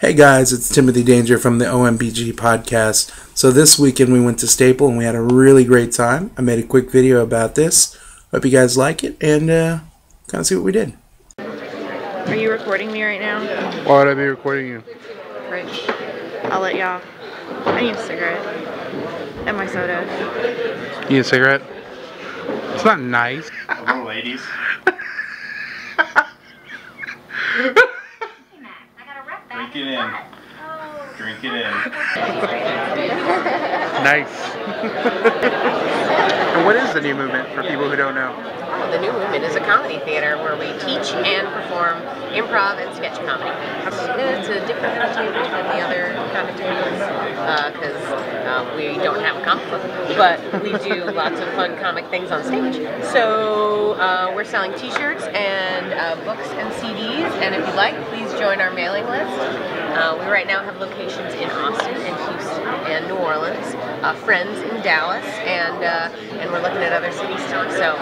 Hey guys, it's Timothy Danger from the OMBG podcast. So this weekend we went to Staple and we had a really great time. I made a quick video about this. Hope you guys like it and kind of see what we did. Are you recording me right now? Why would I be recording you? Right. I'll let y'all. I need a cigarette. And my soda. You need a cigarette? It's not nice. Hello, ladies. Drink it in. Drink it in. Nice. And what is the new movement for people who don't know? Oh, the new movement is a comedy theater where we teach and perform improv and sketch comedy. It's a different kind of table than the other kind of tables because we don't have a comic book, but we do lots of fun comic things on stage. So we're selling t-shirts and books and CDs, and if you'd like, please join our mailing list. We right now have locations in Austin and Houston and New Orleans, friends in Dallas, and we're looking at other cities too. So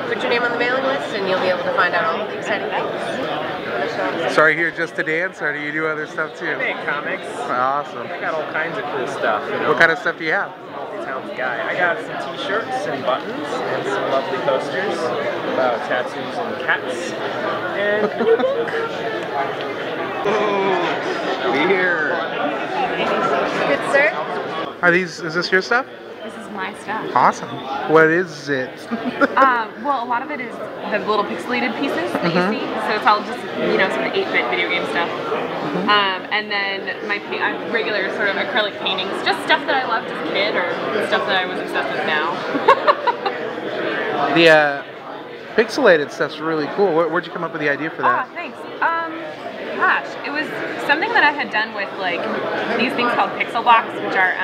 put your name on the mailing list and you'll be able to find out all the exciting things. So are you here just to dance or do you do other stuff too? I make comics. Awesome. I got all kinds of cool stuff. You know? What kind of stuff do you have? Multi-talented guy. I got some t-shirts and buttons and some lovely posters about tattoos and cats. And a new book. Beer. Good, sir? Is this your stuff? This is my stuff. Awesome. What is it? Well, a lot of it is the little pixelated pieces that you see. So it's all just, sort of 8-bit video game stuff. And then my regular sort of acrylic paintings, just stuff that I loved as a kid or stuff that I was obsessed with now. The pixelated stuff's really cool. Where'd you come up with the idea for that? Thanks. Gosh, it was something that I had done with like these things called pixel blocks, which are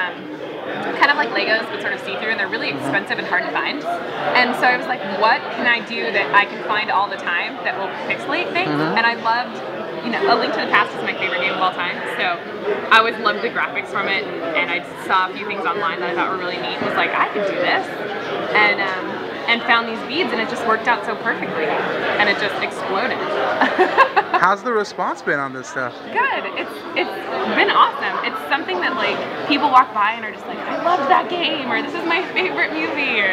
kind of like Legos but sort of see-through, and they're really expensive and hard to find. And so I was like, what can I do that I can find all the time that will pixelate things? And I loved, A Link to the Past is my favorite game of all time, so I always loved the graphics from it, and I saw a few things online that I thought were really neat. I was like, I could do this, and found these beads, and it just worked out so perfectly, and it just exploded. How's the response been on this stuff? Good. It's been awesome. It's something that like people walk by and are just like, I loved that game, or this is my favorite movie.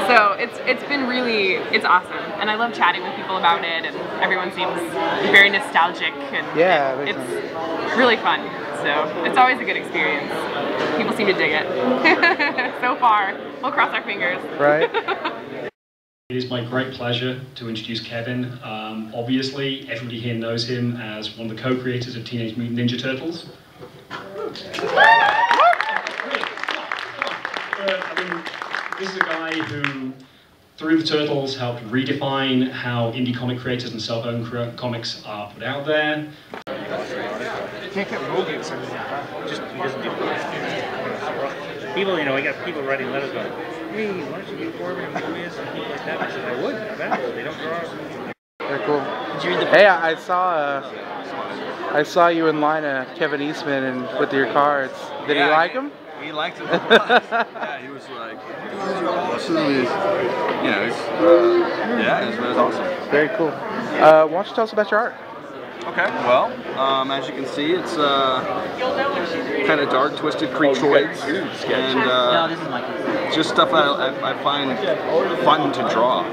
So it's been really awesome, and I love chatting with people about it, and everyone seems very nostalgic, and it's really fun. So it's always a good experience. People seem to dig it. So far, we'll cross our fingers. Right. It is my great pleasure to introduce Kevin. Obviously, everybody here knows him as one of the co-creators of Teenage Mutant Ninja Turtles. This is a guy who, through the Turtles, helped redefine how indie comic creators and self-owned comics are put out there. You can't get Mogan something like that. Just he doesn't do it. People, we got people writing letters going, hey, why don't you get Corbin and movies and people like that? I said, I would. I bet. They don't draw. Very cool. Hey, I saw you in line Kevin Eastman and with your cards. Did he like them? He liked it. Yeah, he was like, these are awesome. It was awesome. Very cool. Why don't you tell us about your art? Okay, well, as you can see, it's kind of dark, twisted creepoids, and just stuff I find fun to draw.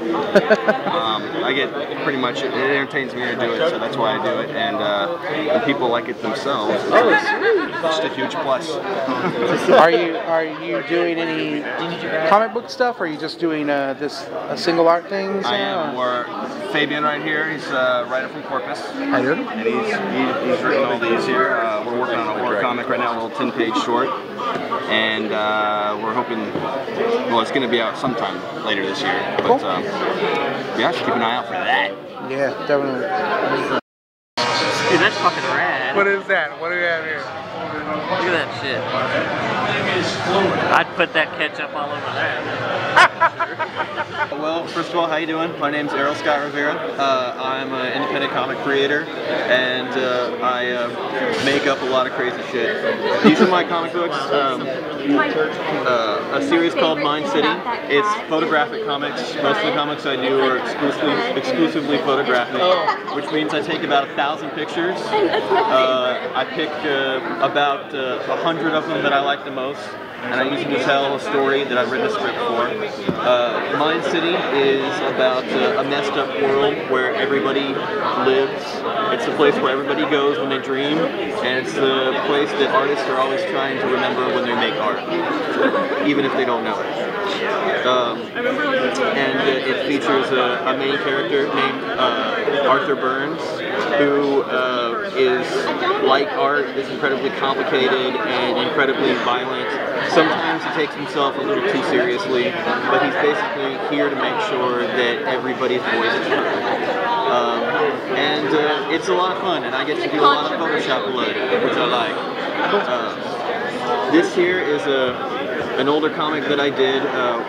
I get pretty much, it entertains me to do it, so that's why I do it, and when people like it themselves, it's just a huge plus. Are you doing any comic book stuff, or are you just doing single art things? I am. Fabian right here, he's a writer from Corpus. I do. And he's written all these here. We're working on a horror comic right now, a little 10-page short. And we're hoping, well, it's going to be out sometime later this year. But cool. Yeah, just keep an eye out for that. Yeah, definitely. Dude, that's fucking rad. What is that? What do we have here? Look at that shit. I'd put that ketchup all over that. Well, first of all, how you doing? My name's Errol Scott Rivera. I'm an independent comic creator, and I make up a lot of crazy shit. These are my comic books. a series called Mind City. It's photographic comics. Most of the comics I do are exclusively photographic, which means I take about 1,000 pictures. I pick about 100 of them that I like the most, and I use them to tell a story that I've written a script for. Mind City is about a messed up world where everybody lives. It's the place where everybody goes when they dream, and it's the place that artists are always trying to remember when they make art, even if they don't know it. And it features a main character named Arthur Burns, who is, like art, is incredibly complicated and incredibly violent. Sometimes he takes himself a little too seriously, but he's basically here to make sure that everybody's voice is heard. And it's a lot of fun, and I get to do a lot of Photoshop blood, which I like. This here is an older comic that I did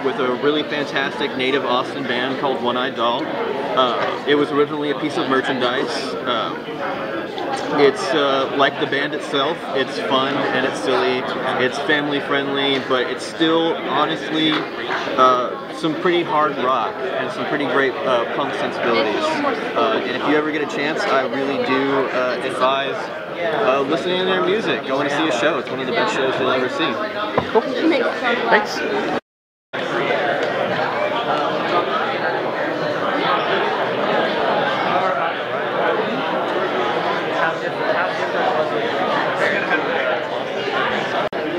with a really fantastic native Austin band called One Eyed Doll. It was originally a piece of merchandise. It's like the band itself. It's fun and it's silly. It's family friendly, but it's still honestly some pretty hard rock and some pretty great punk sensibilities. And if you ever get a chance, I really do advise listening to their music, going to see a show. It's one of the best shows you'll ever see. Cool. Thanks.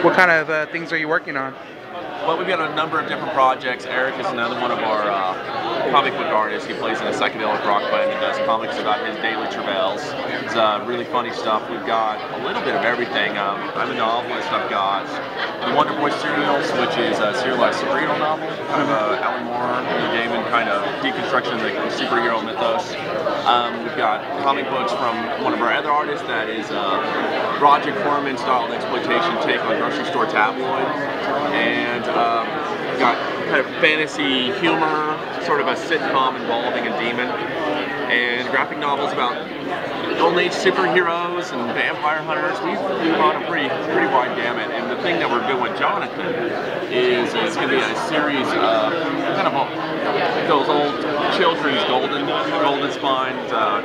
What kind of things are you working on? Well, we've got a number of different projects. Eric is another one of our comic book artists. He plays in a psychedelic rock band and does comics about his daily travails. It's really funny stuff. We've got a little bit of everything. I'm a novelist. I've got the Wonder Boy serials, which is a serialized superhero novel, kind of a Alan Moore, Neil Gaiman kind of deconstruction of the superhero mythos. We've got comic books from one of our other artists that is Roger Corman style exploitation take on grocery store tabloid, and got kind of fantasy humor, sort of a sitcom involving a demon, and graphic novels about golden age superheroes and vampire hunters. We've run a pretty wide gamut, and the thing that we're doing with Jonathan is it's going to be a series of kind of those old children's golden spine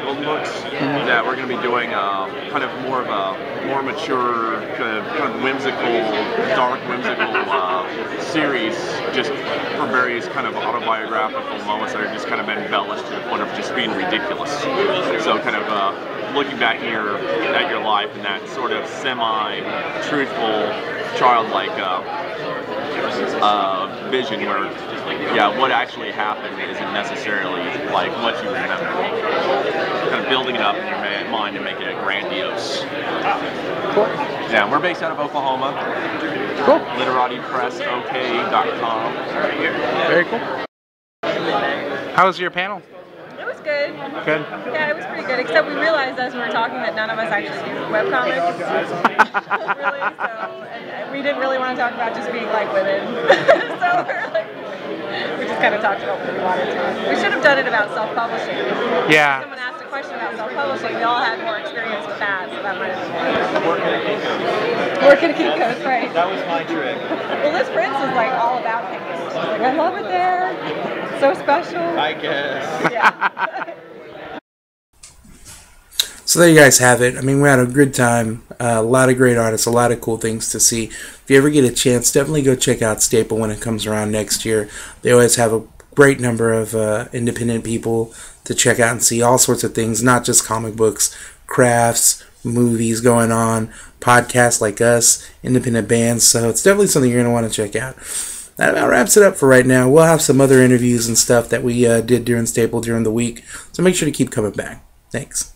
golden books that we're going to be doing kind of more of a more mature kind of whimsical, dark whimsical series, just for various kind of autobiographical moments that are just kind of embellished to the point of just being ridiculous. So kind of looking back at your life in that sort of semi-truthful, childlike vision where, yeah, what actually happened isn't necessarily like what you remember. Kind of building it up in your mind and making it grandiose. Cool. Yeah, we're based out of Oklahoma. Cool. LiteratiPress.ok.com. Very cool. How was your panel? It was good. Good? Yeah, it was pretty good, except we realized as we were talking that none of us actually do webcomics. Really, so, and we didn't really want to talk about just being like women. So we just kind of talked about what we wanted to. We should have done it about self-publishing. Yeah. Someone asked a question about self-publishing, we all had more experience with that, so that might have been working at Kinko's, right? That was my trick. Well, this Prince is like all about Kinko's. She's like, I love it there. So special. I guess. Yeah. So there you guys have it. I mean, we had a good time. A lot of great artists, a lot of cool things to see. If you ever get a chance, definitely go check out Staple when it comes around next year. They always have a great number of independent people to check out and see all sorts of things, not just comic books, crafts, movies going on, podcasts like us, independent bands. So it's definitely something you're going to want to check out. That about wraps it up for right now. We'll have some other interviews and stuff that we did during Staple during the week. So make sure to keep coming back. Thanks.